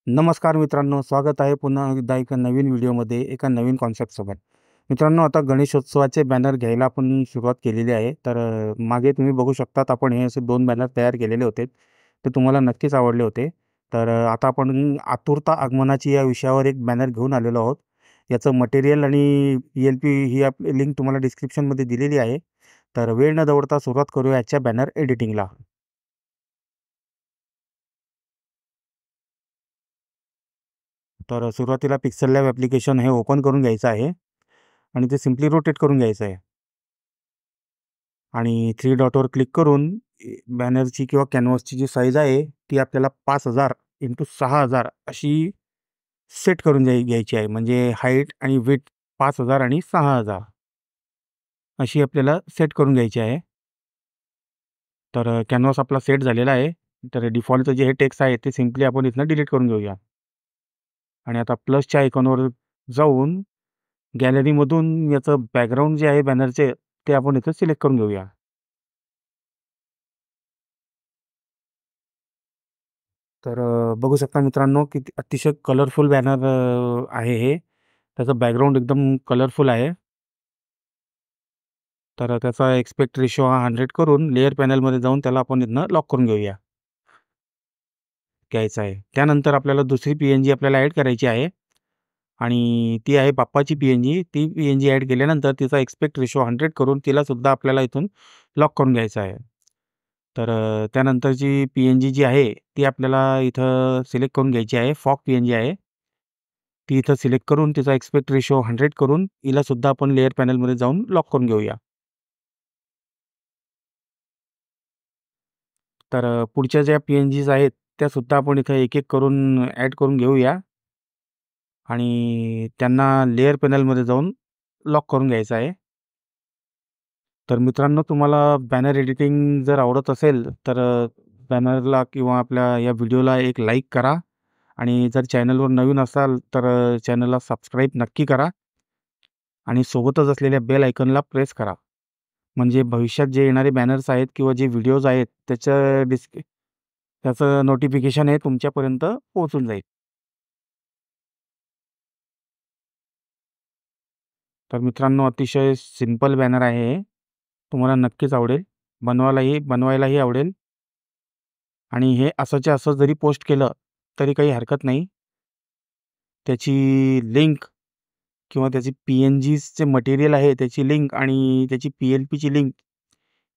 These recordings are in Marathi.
नमस्कार मित्रांनो, स्वागत आहे पुन्हा एकदा एका नवीन व्हिडिओमध्ये, एका नवीन कॉन्सेप्टसोबत. मित्रांनो, आता गणेशोत्सवाचे बॅनर घ्यायला आपण सुरुवात केलेली आहे. तर मागे तुम्ही बघू शकतात आपण हे असे 2 बॅनर तयार केलेले होते. ते तुम्हाला नक्कीच आवडले होते. तर आता आपण आतुरता आगमनाची या विषयावर एक बॅनर घेऊन आलेलो आहोत. याचं मटेरियल आणि पी-एल-पी ही आपली लिंक तुम्हाला डिस्क्रिप्शनमध्ये दिलेली आहे. तर वेळ न दवडता सुरुवात करूया याच्या बॅनर एडिटिंगला. तर सुरुवातीला पिक्सेल लॅब ॲप्लिकेशन हे ओपन करून घ्यायचं आहे आणि ते सिम्पली रोटेट करून घ्यायचं आहे आणि थ्री डॉटवर क्लिक करून बॅनरची किंवा कॅनव्हासची जी साईज आहे ती आपल्याला 5000 इंटू 6000 अशी सेट करून घ्यायची आहे. म्हणजे हाईट आणि विड्थ 5000 आणि 6000 अशी आपल्याला सेट करून घ्यायची आहे. तर कॅनव्हास आपला सेट झालेला आहे. तर डिफॉल्टचं जे हे टेक्स्ट आहे ते सिम्पली आपण इथनं डिलीट करून घेऊया आणि आता प्लसच्या आयकॉनवर जाऊन गॅलरीमधून याचं बॅकग्राऊंड जे आहे बॅनरचे ते आपण इथं सिलेक्ट करून घेऊया. तर बघू शकता मित्रांनो की अतिशय कलरफुल बॅनर आहे हे. त्याचं बॅकग्राऊंड एकदम कलरफुल आहे. तर त्याचा एक्स्पेक्ट रेशो हा 100 करून लेयर पॅनलमध्ये जाऊन त्याला आपण इथनं लॉक करून घ्यायचा आहे. त्यानंतर आपल्याला दुसरी पी-एन-जी आपल्याला ॲड करायची आहे आणि ती आहे बाप्पाची पी-एन-जी. ती पी-एन-जी ॲड केल्यानंतर तिचा एक्स्पेक्ट रेशो 100 करून तिलासुद्धा आपल्याला इथून लॉक करून घ्यायचं आहे. तर त्यानंतरची पी-एन-जी जी आहे ती आपल्याला इथं सिलेक्ट करून घ्यायची आहे. फॉग पी-एन-जी आहे. ती इथं सिलेक्ट करून तिचा एक्स्पेक्ट रेशो 100 करून हिलासुद्धा आपण लेयर पॅनलमध्ये जाऊन लॉक करून घेऊया. तर पुढच्या ज्या पी-एन-जीज आहेत त्यासुद्धा आपण इथं एक-एक करून ॲड करून घेऊया आणि त्यांना लेयर पॅनलमध्ये जाऊन लॉक करून घ्यायचं आहे. तर मित्रांनो, तुम्हाला बॅनर एडिटिंग जर आवडत असेल तर बॅनरला किंवा आपल्या या व्हिडिओला एक लाईक करा आणि जर चॅनलवर नवीन असाल तर चॅनलला सबस्क्राईब नक्की करा आणि सोबतच असलेल्या बेल आयकॉनला प्रेस करा. म्हणजे भविष्यात जे येणारे बॅनर्स आहेत किंवा जे व्हिडिओज आहेत त्याचं नोटिफिकेशन हे तुमच्यापर्यंत पोहोचून जाईल. तर मित्रांनो, अतिशय सिंपल बॅनर आहे हे. तुम्हाला नक्कीच आवडेल. बनवायलाही आवडेल आणि हे असंच्या असं जरी पोस्ट केलं तरी काही हरकत नाही. त्याची लिंक किंवा त्याची पी-एन-जीचे मटेरियल आहे त्याची लिंक आणि त्याची पी-एल-पीची लिंक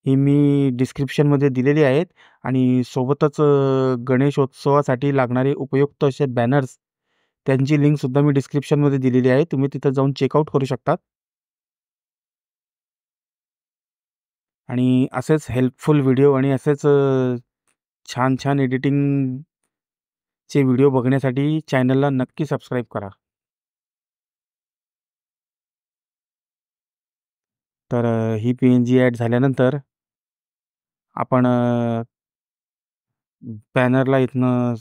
ही मी डिस्क्रिप्शनमध्ये दिलेली आहेत आणि सोबतच गणेशोत्सवासाठी लागणारे उपयुक्त असे बॅनर्स त्यांची लिंकसुद्धा मी डिस्क्रिप्शनमध्ये दिलेली आहे. तुम्ही तिथं जाऊन चेकआउट करू शकता आणि असेच हेल्पफुल व्हिडिओ आणि असेच छान-छान एडिटिंगचे व्हिडिओ बघण्यासाठी चॅनलला नक्की सबस्क्राईब करा. तर ही पी-एन-जी ॲड झाल्यानंतर आपण बॅनरला इथनं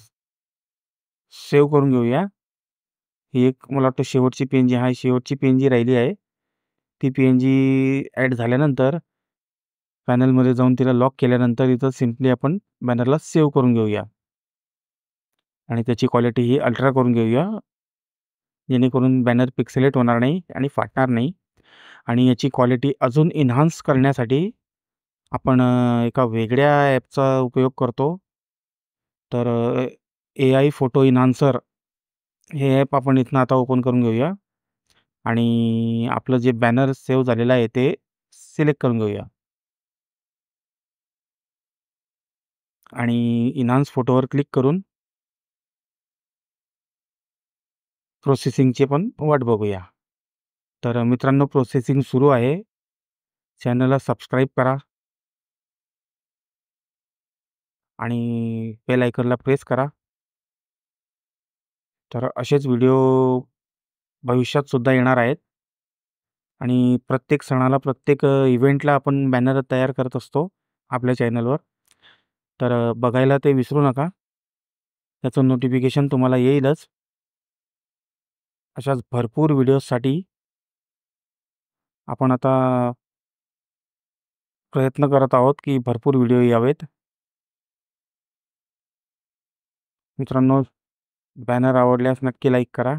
सेव्ह करून घेऊया. ही एक मला वाटतं शेवटची पी-एन-जी शेवटची पी-एन-जी राहिली आहे. ती पी-एन-जी ॲड झाल्यानंतर पॅनलमध्ये जाऊन तिला लॉक केल्यानंतर इथं सिम्पली आपण बॅनरला सेव्ह करून घेऊया आणि त्याची क्वालिटी ही अल्ट्रा करून घेऊया. जेणेकरून बॅनर पिक्सेलेट होणार नाही आणि फाटणार नाही आणि याची क्वालिटी अजून एन्हान्स करण्यासाठी आपण एका वेगळ्या ॲपचा उपयोग करतो. तर एआय फोटो एन्हान्सर हे ॲप आपण इथनं आता ओपन करून घेऊया आणि आपलं जे बॅनर सेव्ह झालेलं आहे ते सिलेक्ट करून घेऊया आणि एन्हान्स फोटोवर क्लिक करून प्रोसेसिंगची पण वाट बघूया. तर मित्रांनो, प्रोसेसिंग सुरू आहे. चॅनलला सबस्क्राईब करा आणि बेल आयकॉनला प्रेस करा. तर असेच व्हिडिओ भविष्यातसुद्धा येणार आहेत आणि प्रत्येक सणाला, प्रत्येक इव्हेंटला आपण बॅनर तयार करत असतो आपल्या चॅनलवर. तर बघायला ते विसरू नका. त्याचं नोटिफिकेशन तुम्हाला येईलच. अशाच भरपूर व्हिडिओजसाठी आपण आता प्रयत्न करत आहोत की भरपूर व्हिडिओ यावेत. मित्रांनो, बॅनर आवडल्यास नक्की लाईक करा.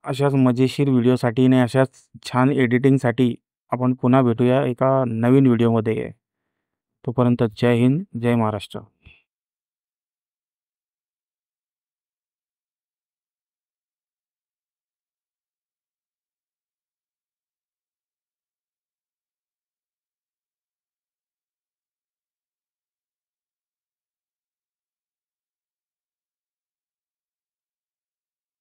अशाच मजेशीर व्हिडिओसाठी आणि अशाच छान एडिटिंगसाठी आपण पुन्हा भेटूया एका नवीन व्हिडिओमध्ये. तोपर्यंत जय हिंद, जय महाराष्ट्र.